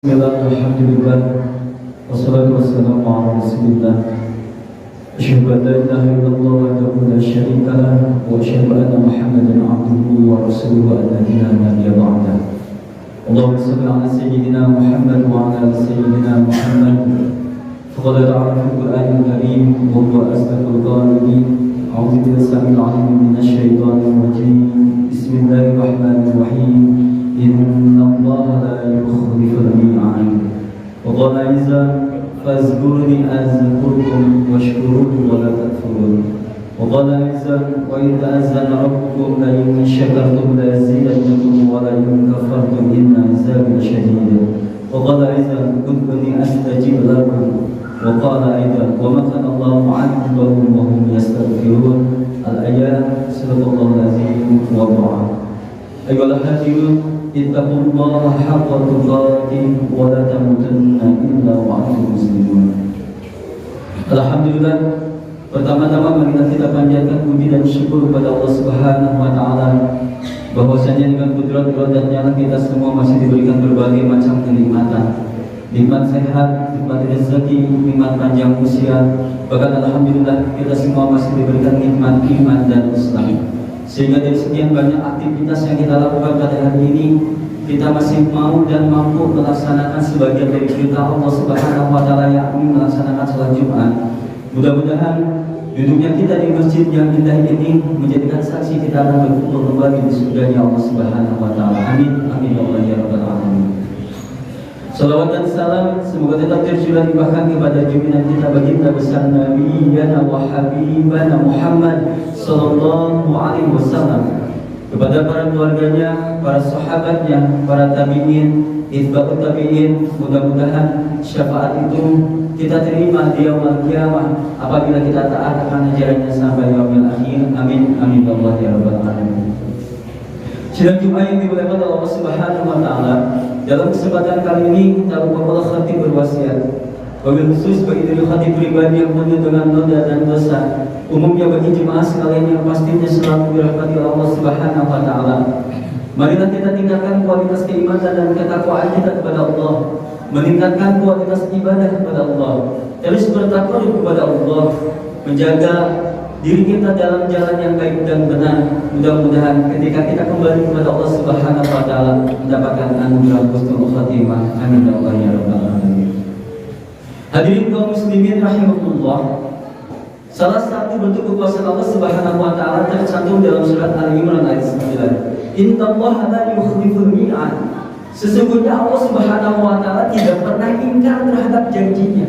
Bismillah, alhamdulillah, wassalatu wassalamu ala rasulillah. Asyhadu an la ilaha illallah wahdahu la syarika lah, wa asyhadu anna Muhammadan abduhu wa rasuluhu alladzi la nabiyya ba'dah. Allahumma shalli ala sayyidina Muhammad wa ala ali sayyidina Muhammad. Faqad ta'ala fil Qur'anil Karim wa huwa asdaqul qa'ilin. A'udzu billahi samil 'alim minasy syaithanir rajim. Bismillahirrahmanirrahim. Inna Allah la yukhliful mi'ad. Wa qala izza fazkuruni azkurkum washkuruni wa la takfurun. Wa qala izza wa in ta'azzana rabbukum la in syakartum la azidannakum wa la in kafartum inna azabi lasyadid. Wa qala izza ud'uni astajib lakum. Wa qala izza wa ma kana Allahu 'azibahum wa hum yastaghfirun. Al-ayat sadaqallahu azim wa ba'a. Ayyuhal hadirun, ittaqullaha haqqa tuqatih wa la tamutunna illa wa antum muslimun. Alhamdulillah, pertama-tama marilah kita panjatkan puji dan syukur kepada Allah Subhanahu wa taala bahwasanya dengan kudrat iradatnya kita semua masih diberikan berbagai macam kenikmatan. Nikmat sehat, nikmat rezeki, nikmat panjang usia. Bahkan alhamdulillah kita semua masih diberikan nikmat iman dan Islam. Sehingga dari sekian banyak aktivitas yang kita lakukan pada hari ini, kita masih mau dan mampu melaksanakan sebagian dari perintah Allah Subhanahu wa taala, yakni melaksanakan salat Jumat. Mudah-mudahan duduknya kita di masjid yang indah ini menjadikan saksi kita akan berkumpul kembali di surganya Allah Subhanahu wa taala. Amin amin ya Allah ya rabbal alamin. Salawat dan salam semoga tetap tercurah limpahkan kepada junjungan kita baginda besar Nabi wa Habibana Muhammad sallallahu alaihi wasallam, kepada para keluarganya, para sahabatnya, para tabi'in, itba'ut tabi'in. Mudah-mudahan syafaat itu kita terima di yaumul qiyamah apabila kita taat akan ajarannya sampai yaumil akhir. Amin amin ya Allah ya rabbal alamin. Sidang Jumat yang dimuliakan oleh Allah Subhanahu wa taala, dalam kesempatan kali ini kita lupa khatib berwasiat. Wabil khusus bagi diri khatib pribadi yang penuh dengan noda dan dosa, umumnya bagi jemaah sekalian yang pastinya selalu dirahmati Allah Subhanahu wa taala. Marilah kita tingkatkan kualitas keimanan dan ketakwaan kita kepada Allah, meningkatkan kualitas ibadah kepada Allah, terus bertakwa kepada Allah, menjaga diri kita dalam jalan yang baik dan benar. Mudah-mudahan ketika kita kembali kepada Allah Subhanahu wa taala mendapatkan anugerah husnul khatimah. Amin ya Allah ya rabbal alamin. Hadirin kaum muslimin rahimakumullah, salah satu bentuk kekuasaan Allah Subhanahu wa taala tercantum dalam surat Al-Imran ayat 9. Innallaha la yukhliful mi'ad. Sesungguhnya Allah Subhanahu wa taala tidak pernah ingkar terhadap janjinya.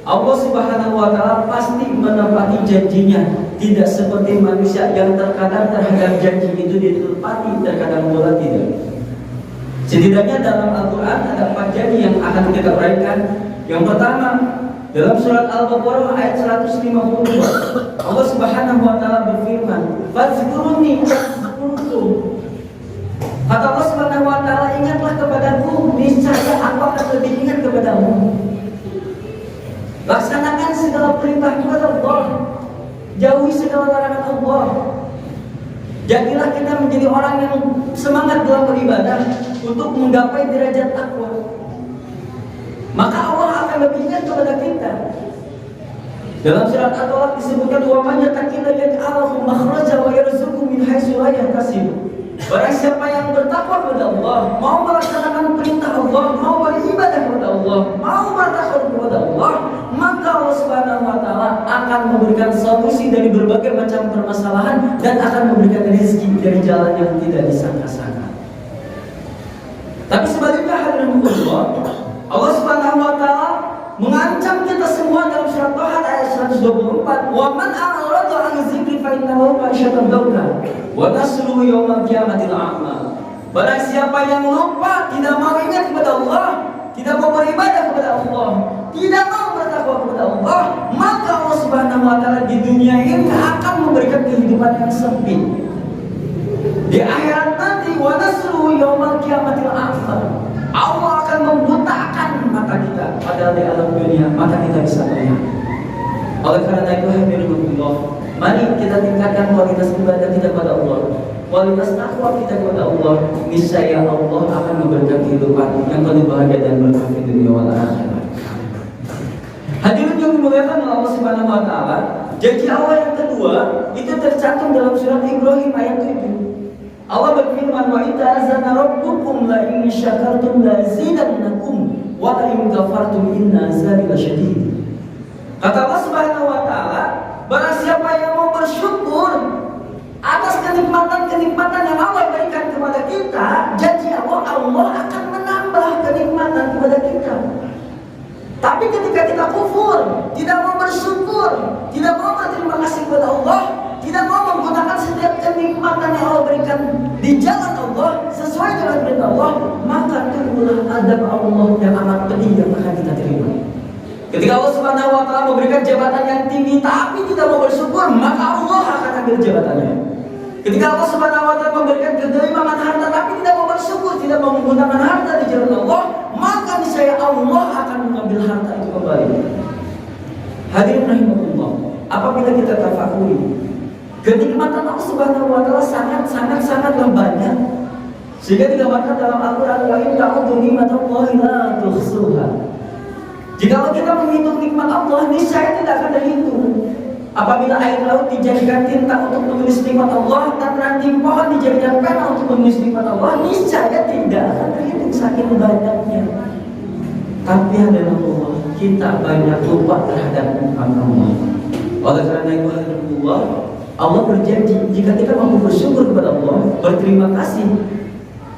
Allah Subhanahu wa taala pasti menepati janjinya, tidak seperti manusia yang terkadang terhadap janji itu ditepati, terkadang pula tidak. Setidaknya dalam Al-Quran ada 4 janji yang akan kita uraikan. Yang pertama, dalam surat Al-Baqarah ayat 152, Allah Subhanahu wa taala berfirman, "Fazkuruni azkurkum." Kata Allah Subhanahu wa taala, ingatlah kepadaku, niscaya aku akan lebih ingat kepadamu. Laksanakan segala perintah kepada Allah, jauhi segala larangan Allah. Jadilah kita menjadi orang yang semangat dalam beribadah untuk menggapai derajat takwa. Maka Allah akan lebih ingat kepada kita. Dalam surat At-Talaq disebutkan, wa man yattaqilla yaj'alhu makhraja wa yarzuqhu min haitsu la yahtasib. Barang siapa yang bertakwa kepada Allah, mau melaksanakan perintah Allah, mau beribadah kepada Allah, mau bertakwa kepada Allah, maka Allah Subhanahu wa taala akan memberikan solusi dari berbagai macam permasalahan dan akan memberikan rezeki dari jalan yang tidak disangka-sangka. Tapi sebaliknya hadirin Allah, Allah Subhanahu wa taala mengancam kita semua dalam surat Thaha ayat 124, "Wa man a'rada 'an dzikri fa inna lahu ma'isyatan dhanka wa nasruhu yaumal qiyamati a'ma." Barang siapa yang lupa, tidak mau ingat kepada Allah, tidak mau beribadah kepada Allah, tidak mau bertakwa kepada Allah, maka Allah Subhanahu wa taala di dunia ini akan memberikan kehidupan yang sempit. Di akhirat nanti, wa nasruhu yaumal qiyamati a'ma, Allah akan membutakan mata kita, padahal di alam dunia mata kita bisa melihat. Oleh karena itu hadirin Allah, mari kita tingkatkan kualitas ibadah kita kepada Allah. kualitas takwa kita kepada Allah, niscaya Allah akan memberikan kehidupan yang penuh bahagia dan berkah di dunia wal akhirat. Hadirin yang dimuliakan oleh Allah Subhanahu wa taala, janji Allah yang kedua itu tercantum dalam surat Ibrahim ayat 7. Allah berfirman, "Wa ta'azana rabbukum la in syakartum la zidannakum wa la in kafartum inna azabi lasyadid." Kata Allah Subhanahu wa taala, barang siapa yang mau bersyukur atas kenikmatan-kenikmatan yang Allah berikan kepada kita, janji Allah akan menambah kenikmatan kepada kita. Tapi ketika kita kufur, tidak mau bersyukur, tidak mau berterima kasih kepada Allah, tidak mau menggunakan setiap kenikmatan yang Allah berikan di jalan Allah sesuai dengan perintah Allah, maka tunggulah azab Allah yang amat pedih yang akan kita terima. Ketika Allah Subhanahu wa taala memberikan jabatan yang tinggi tapi tidak mau bersyukur, maka Allah akan ambil jabatannya. Ketika Allah Subhanahu wa taala memberikan keganiman harta tapi tidak mau bersyukur, tidak mau menggunakan harta di jalan Allah, maka niscaya Allah akan mengambil harta itu kembali. Hadirin rahimahullah, apabila kita tafakuri, kenikmatan Allah Subhanahu wa taala sangatlah banyak. Sehingga digambarkan dalam Al-Qur'an, "Wa in ta'uddu ni'matallahi la tuhsuha." Jika kita menghitung nikmat Allah, niscaya tidak akan terhitung. Apabila air laut dijadikan tinta untuk menulis nikmat Allah dan ranting pohon dijadikan pena untuk menulis nikmat Allah, niscaya tidak akan terhitung saking banyaknya. Tapi adalah Allah, kita banyak lupa terhadap nikmat Allah. Oleh karena itu Allah berjanji, jika kita mampu bersyukur kepada Allah, berterima kasih,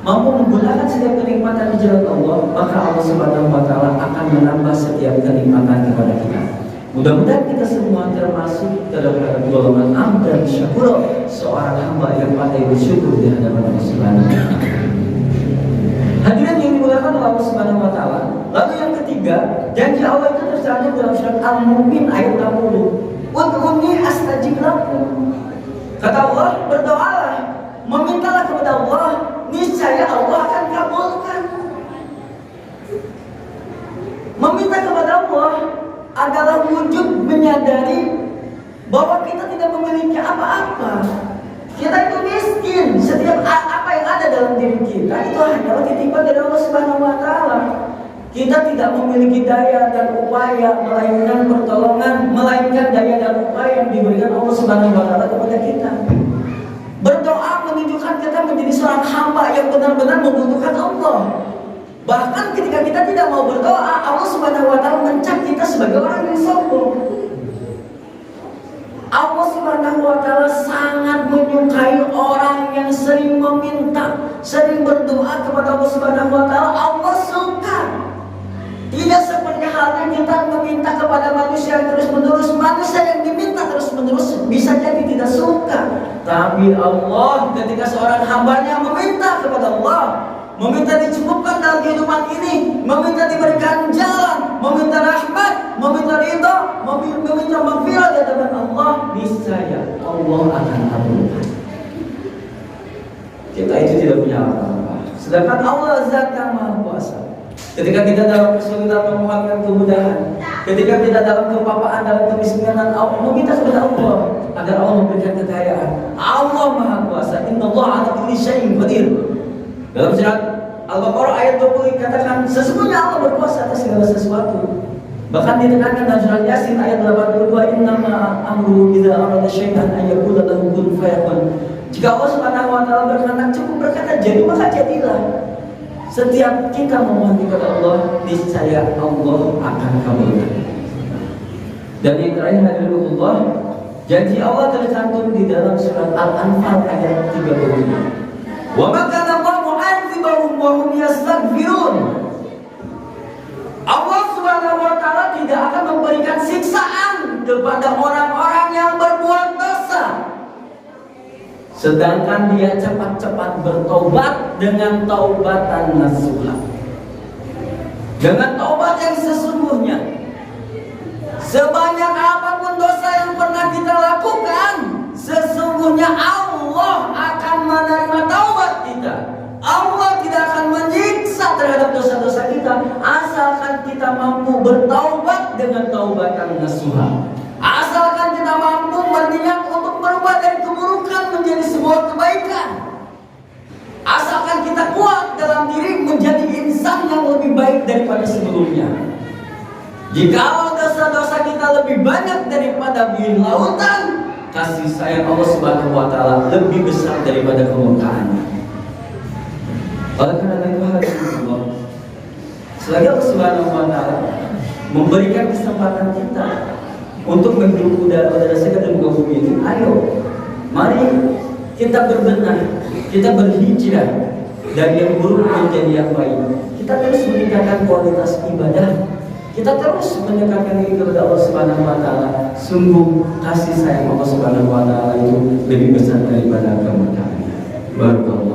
mampu menggunakan setiap kenikmatan di jalan Allah, maka Allah Subhanahu wa taala akan menambah setiap kenikmatan kepada kita. Mudah-mudahan kita semua termasuk dalam golongan abdan syakur, seorang hamba yang pandai bersyukur di hadapan Allah Subhanahu wa taala. Hadirin yang dimuliakan oleh Allah Subhanahu wa taala. Lalu yang ketiga, janji Allah itu tercantum dalam surat Al-Mu'min ayat 60. "Ud'uni astajib lakum." Kata Allah, berdoalah, memintalah kepada Allah, niscaya Allah akan kabulkan. Meminta kepada Allah adalah wujud menyadari bahwa kita tidak memiliki apa-apa. Kita itu miskin. Setiap apa yang ada dalam diri kita itu hanyalah titipan dari Allah Subhanahu wa taala. Kita tidak memiliki daya dan upaya melainkan pertolongan, melainkan daya dan upaya yang diberikan Allah Subhanahu wa taala kepada kita. Berdoa menunjukkan kita menjadi seorang hamba yang benar-benar membutuhkan Allah. Bahkan ketika kita tidak mau berdoa, Allah Subhanahu wa taala mencap kita sebagai orang yang sombong. Allah Subhanahu wa taala sangat menyukai orang yang sering meminta, sering berdoa kepada Allah Subhanahu wa taala. Allah suka. Tidak seperti halnya kita meminta kepada manusia yang terus-menerus. Manusia yang diminta terus-menerus bisa jadi tidak suka. Tapi Allah, ketika seorang hambanya meminta kepada Allah, meminta dicukupkan dalam kehidupan ini, meminta diberikan jalan, meminta rahmat, meminta ridha, meminta maghfirah di hadapan Allah, niscaya Allah akan kabulkan. Kita itu tidak punya apa-apa, sedangkan Allah Zat yang Maha Kuasa. Ketika kita dalam kesulitan memohonkan kemudahan, ketika kita dalam kepapaan, dalam kemiskinan, Allah meminta kepada Allah agar Allah memberikan kekayaan. Allah Maha Kuasa. Innallaha 'ala kulli syai'in qadir. Dalam surat Al-Baqarah ayat 20 dikatakan, sesungguhnya Allah berkuasa atas segala sesuatu. Bahkan ditekankan dalam surat Yasin ayat 82, "Innama amru idza arada syai'an an yaqula lahu kun fayakun." Jika Allah Subhanahu wa taala berkehendak cukup berkata jadi, maka jadilah. Setiap kita memohon kepada Allah, niscaya Allah akan kabulkan. Dan yang terakhir hadirinullah, janji Allah tercantum di dalam surat Al-Anfal ayat 33. "Wa ma kana Allahu mu'adzibahum wa hum yastaghfirun." Allah Subhanahu wa taala tidak akan memberikan siksaan kepada orang-orang yang berbuat dosa, sedangkan dia cepat-cepat bertobat dengan taubatan nasuha, dengan taubat yang sesungguhnya. Sebanyak apapun dosa yang pernah kita lakukan, sesungguhnya Allah akan menerima taubat kita. Allah tidak akan menyiksa terhadap dosa-dosa kita, asalkan kita mampu bertaubat dengan taubatan nasuha. Asalkan kita mampu berniat untuk berubah dari keburukan menjadi sebuah kebaikan. Asalkan kita kuat dalam diri menjadi insan yang lebih baik daripada sebelumnya. Jika dosa-dosa kita lebih banyak daripada bilik lautan, kasih sayang Allah Subhanahu wa Ta'ala lebih besar daripada kemurkaannya. Oleh karena itu Allah, selagi Allah Subhanahu wa Ta'ala memberikan kesempatan kita untuk menghirup udara segar dan muka bumi ini, ayo, mari kita berbenah, kita berhijrah dari yang buruk menjadi yang baik. Kita terus meningkatkan kualitas ibadah, kita terus mendekatkan diri kepada Allah Subhanahu wa Ta'ala. Sungguh kasih sayang Allah Subhanahu wa Ta'ala itu lebih besar daripada kemurkaannya. Barakallahu.